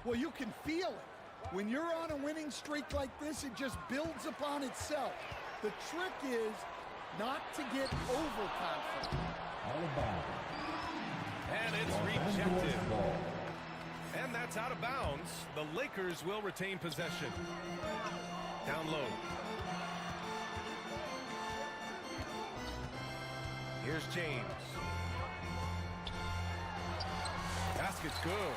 Well, you can feel it. When you're on a winning streak like this, it just builds upon itself. The trick is not to get overconfident. And it's rejected. And that's out of bounds. The Lakers will retain possession. Down low. Here's James. Basket's good.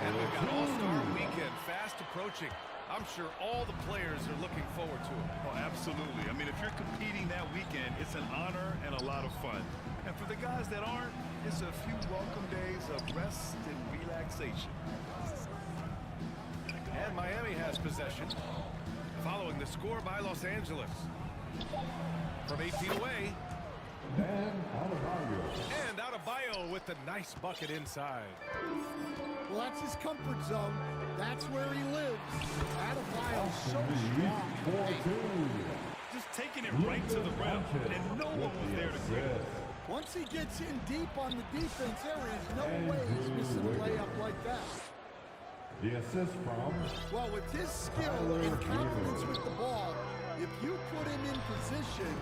And we've got All-Star Weekend fast approaching. I'm sure all the players are looking forward to it. Oh, absolutely. I mean, if you're competing that weekend, it's an honor and a lot of fun. And for the guys that aren't, it's a few welcome days of rest and relaxation. And Miami has possession. Following the score by Los Angeles. From 8 feet away. And Adebayo with the nice bucket inside. Well, that's his comfort zone. That's where he lives. Adebayo's so strong. Just taking it right to the rim, and no one was there to grab. Once he gets in deep on the defense, there is no way he's missing a layup like that. The assist from... Well, with his skill and confidence with the ball, if you put him in position,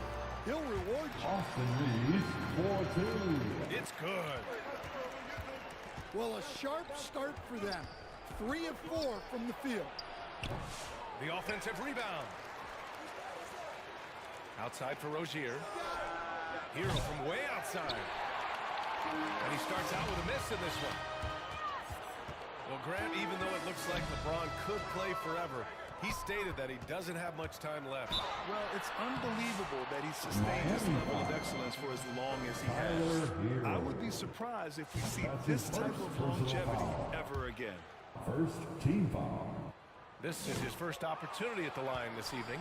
he'll reward you. Austin Reeves, 4-2. It's good. Well, a sharp start for them. 3 of 4 from the field. The offensive rebound. Outside for Rozier. Hero from way outside. And he starts out with a miss in this one. Well, Grant, even though it looks like LeBron could play forever, he stated that he doesn't have much time left. Well, it's unbelievable that he sustained this level of excellence for as long as he has. I would be surprised if we see this type of longevity ever again. First team foul. This is his first opportunity at the line this evening.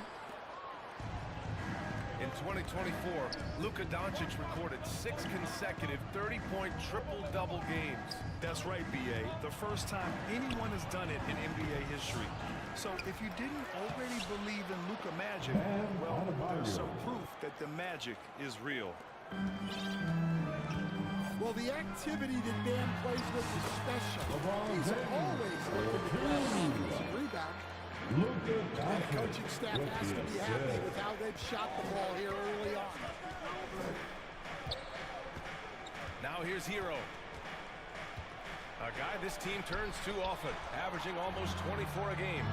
In 2024, Luka Doncic recorded 6 consecutive 30-point triple-double games. That's right, B.A. The first time anyone has done it in NBA history. So if you didn't already believe in Luka magic, well, there's some proof that the magic is real. Well, the activity that Dan plays with is special. He's always looking to grab an offensive rebound. And the coaching staff has to be happy with how they've shot the ball here early on. Now here's Hero. A guy this team turns to often, averaging almost 24 a game.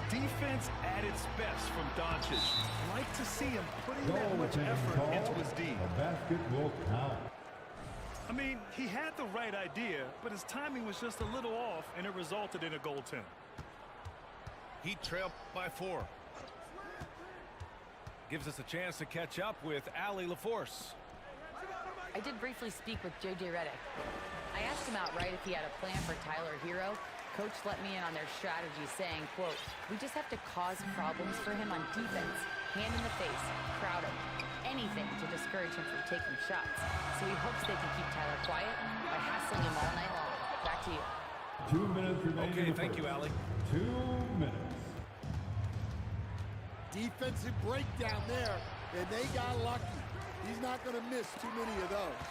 Defense at its best from Doncic. Like to see him putting that much effort into his D. The basket will count. I mean, he had the right idea, but his timing was just a little off, and it resulted in a goaltend. Heat trail by 4. Gives us a chance to catch up with Allie LaForce. I did briefly speak with J.J. Redick. I asked him outright if he had a plan for Tyler Hero. Coach let me in on their strategy, saying, quote, "We just have to cause problems for him on defense, hand in the face, crowd him, anything to discourage him from taking shots. So he hopes they can keep Tyler quiet by hassling him all night long." Back to you. 2 minutes remaining. Okay, thank you, Allie. 2 minutes. Defensive breakdown there, and they got lucky. He's not going to miss too many of those.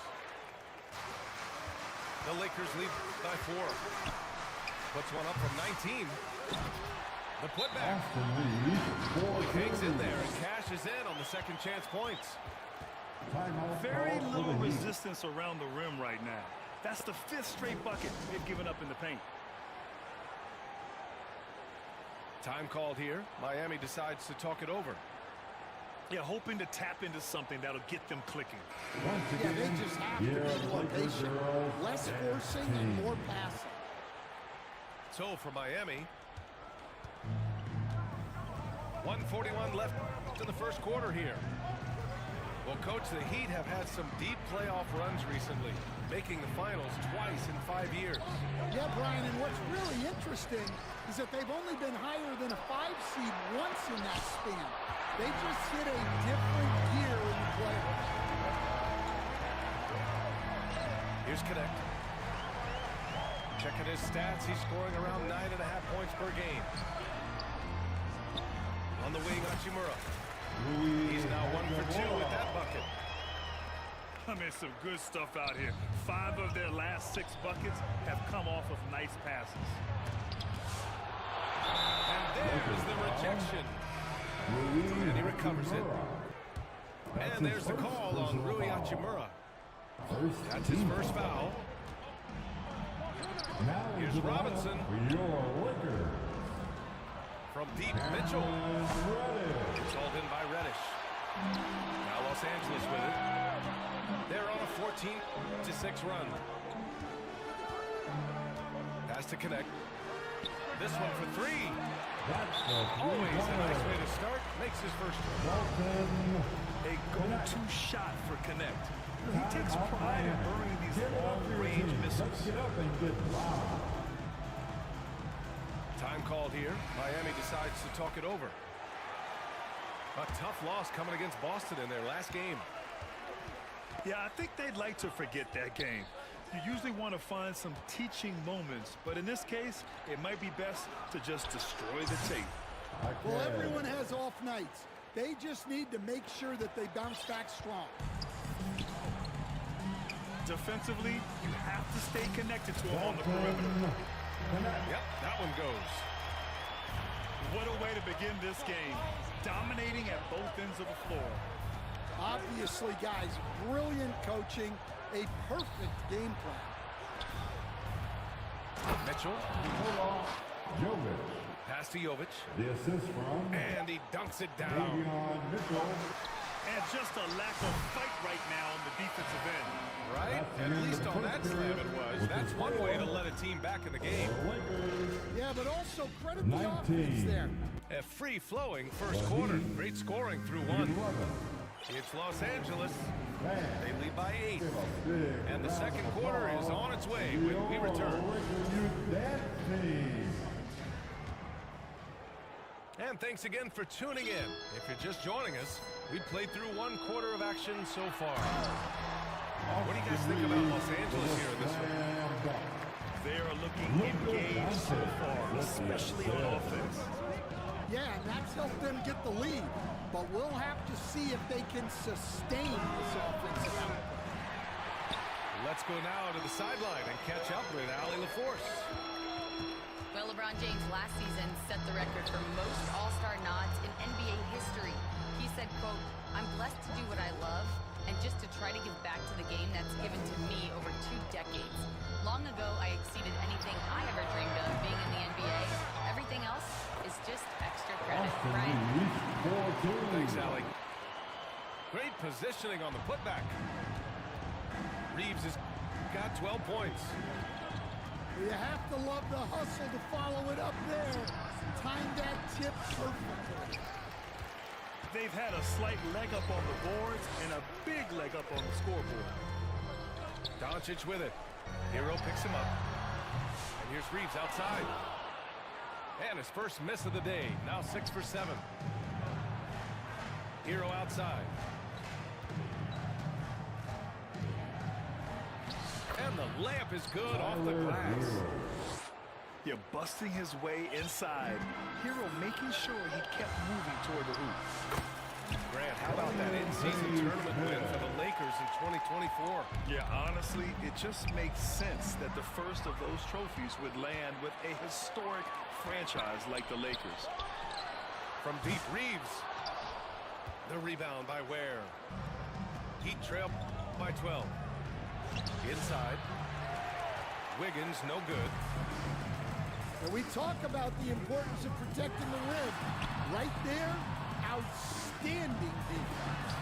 The Lakers lead by 4. Puts one up from 19. The putback. Austin Reeves, Hangs in there and cashes in on the second chance points. Very little resistance around the rim right now. That's the 5th straight bucket they've given up in the paint. Time called here. Miami decides to talk it over. Yeah, hoping to tap into something that'll get them clicking. Yeah, they just have to be more patient. Less forcing and more passing. So for Miami, 1:41 left in the first quarter here. Well, Coach, the Heat have had some deep playoff runs recently, making the finals twice in 5 years. Yeah, Brian, and what's really interesting is that they've only been higher than a 5 seed once in that span. They just hit a different gear in the playoffs. Here's Connect. Checking his stats, he's scoring around 9.5 points per game. On the wing, Hachimura. He's now 1 for 2 with that bucket. I mean, some good stuff out here. 5 of their last 6 buckets have come off of nice passes. And there's the rejection. And he recovers it. And there's the call on Rui Hachimura. That's his first foul. Here's Robinson. From deep, Mitchell. It's hauled in by Reddish. Now Los Angeles with it. They're on a 14-6 run. Has to connect. This one for three. Always a nice way to start. Makes his first one. A go-to shot for Connect. He takes pride in earning these long-range missiles. Time called here. Miami decides to talk it over. A tough loss coming against Boston in their last game. Yeah, I think they'd like to forget that game. You usually want to find some teaching moments, but in this case, it might be best to just destroy the tape. Well, everyone has off nights. They just need to make sure that they bounce back strong. Defensively, you have to stay connected to him on the perimeter. Yep, that one goes. What a way to begin this game. Dominating at both ends of the floor. Obviously, guys, brilliant coaching, a perfect game plan. Mitchell. Pass to Jovic. The assist from And he dunks it down. Mitchell. And just a lack of fight right now on the defensive end. Right? At least on that slam it was. That's one way to let a team back in the game. Yeah, but also credit the offense there. A free-flowing first quarter. Great scoring through one. It's Los Angeles. They lead by 8. And the second quarter is on its way when we return. And thanks again for tuning in. If you're just joining us, we played through one quarter of action so far. What do you guys think about Los Angeles here in this one? They are looking engaged so far, especially on offense. Yeah, and that's helped them get the lead. But we'll have to see if they can sustain this offensive output. Let's go now to the sideline and catch up with Allie LaForce. Well, LeBron James last season set the record for most All-Star nods in NBA history. He said, quote, "I'm blessed to do what I love and just to try to give back to the game that's given to me over 2 decades. Long ago, I exceeded anything I ever dreamed of being in the NBA. Everything else is just extra credit." Right? Thanks, Allie. Great positioning on the putback. Reeves has got 12 points. You have to love the hustle to follow it up there. Timed that tip perfectly. They've had a slight leg up on the boards and a big leg up on the scoreboard. Doncic with it. Hero picks him up. And here's Reeves outside. And his first miss of the day. Now 6 for 7. Hero outside. And the layup is good off the glass. You're busting his way inside. Hero making sure he kept moving toward the hoop. Grant, how about that in-season tournament win for the Lakers in 2024? Yeah, honestly, it just makes sense that the first of those trophies would land with a historic franchise like the Lakers. From deep, Reeves. The rebound by Ware. Heat trail by 12. Inside. Wiggins, no good. And we talk about the importance of protecting the rim. Right there, outstanding defense.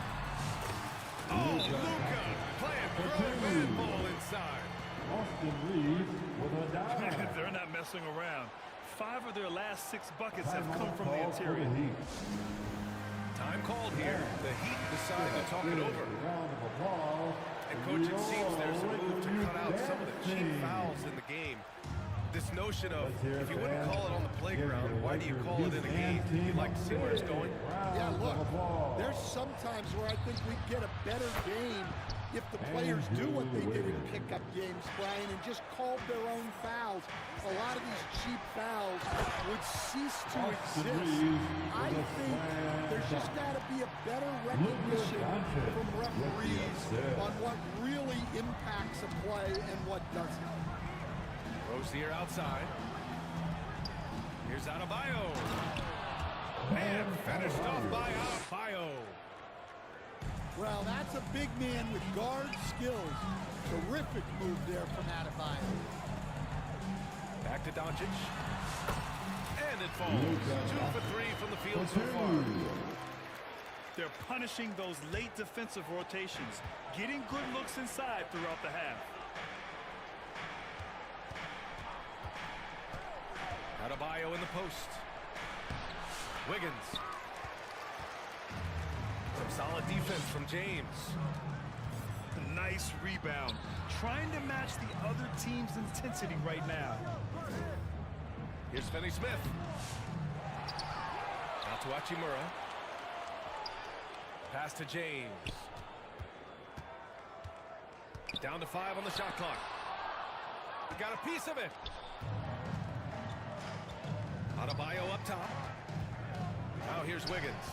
Oh, Luka playing throw ball inside. Austin Reeves with a dive. They're not messing around. 5 of their last 6 buckets have come from the interior. Time called here. The Heat decide to talk it over. And, Coach, it seems there's a move to cut out some of the cheap fouls in the game. This notion of, if you wouldn't call it on the playground, why do you call it in a game? You like to see where it's going? Yeah, look, there's sometimes where I think we get a better game if the players do what they did in pickup games, Brian, and just called their own fouls. A lot of these cheap fouls would cease to exist. I think there's just got to be a better recognition from referees on what really impacts a play and what doesn't. Rozier outside. Here's Adebayo. And finished off by Adebayo. Well, that's a big man with guard skills. Terrific move there from Adebayo. Back to Doncic. And it falls. 2 for 3 from the field so far. They're punishing those late defensive rotations, getting good looks inside throughout the half. Adebayo in the post. Wiggins. Some solid defense from James. Nice rebound. Trying to match the other team's intensity right now. Here's Finney-Smith. Out to Hachimura. Pass to James. Down to 5 on the shot clock. He got a piece of it. Adebayo up top. Now here's Wiggins.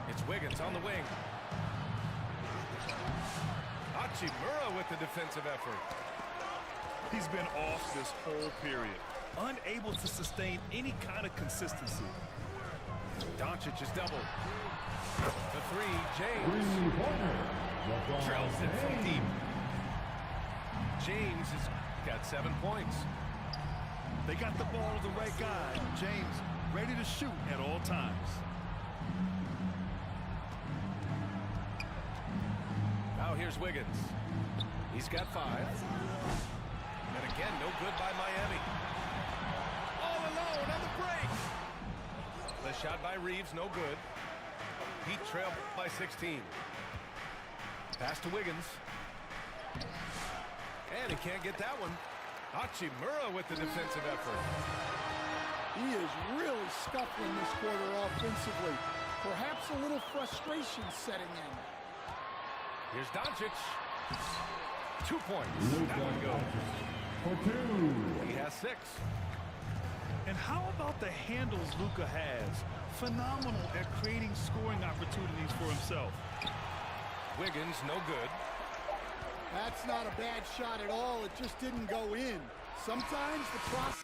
It's Wiggins on the wing. Hachimura with the defensive effort. He's been off this whole period, unable to sustain any kind of consistency. Doncic is doubled. The 3, James. Drills it from deep. James has got 7 points. They got the ball to the right guy. James ready to shoot at all times. Now here's Wiggins. He's got 5. And again, no good by Miami. All alone on the break. The shot by Reeves, no good. Heat trail by 16. Pass to Wiggins. And he can't get that one. Hachimura with the defensive effort. He is really scuffling this quarter offensively. Perhaps a little frustration setting in. Here's Doncic. 2 points. That one goes. For 2. He has 6. And how about the handles Luka has? Phenomenal at creating scoring opportunities for himself. Wiggins, no good. That's not a bad shot at all. It just didn't go in. Sometimes the process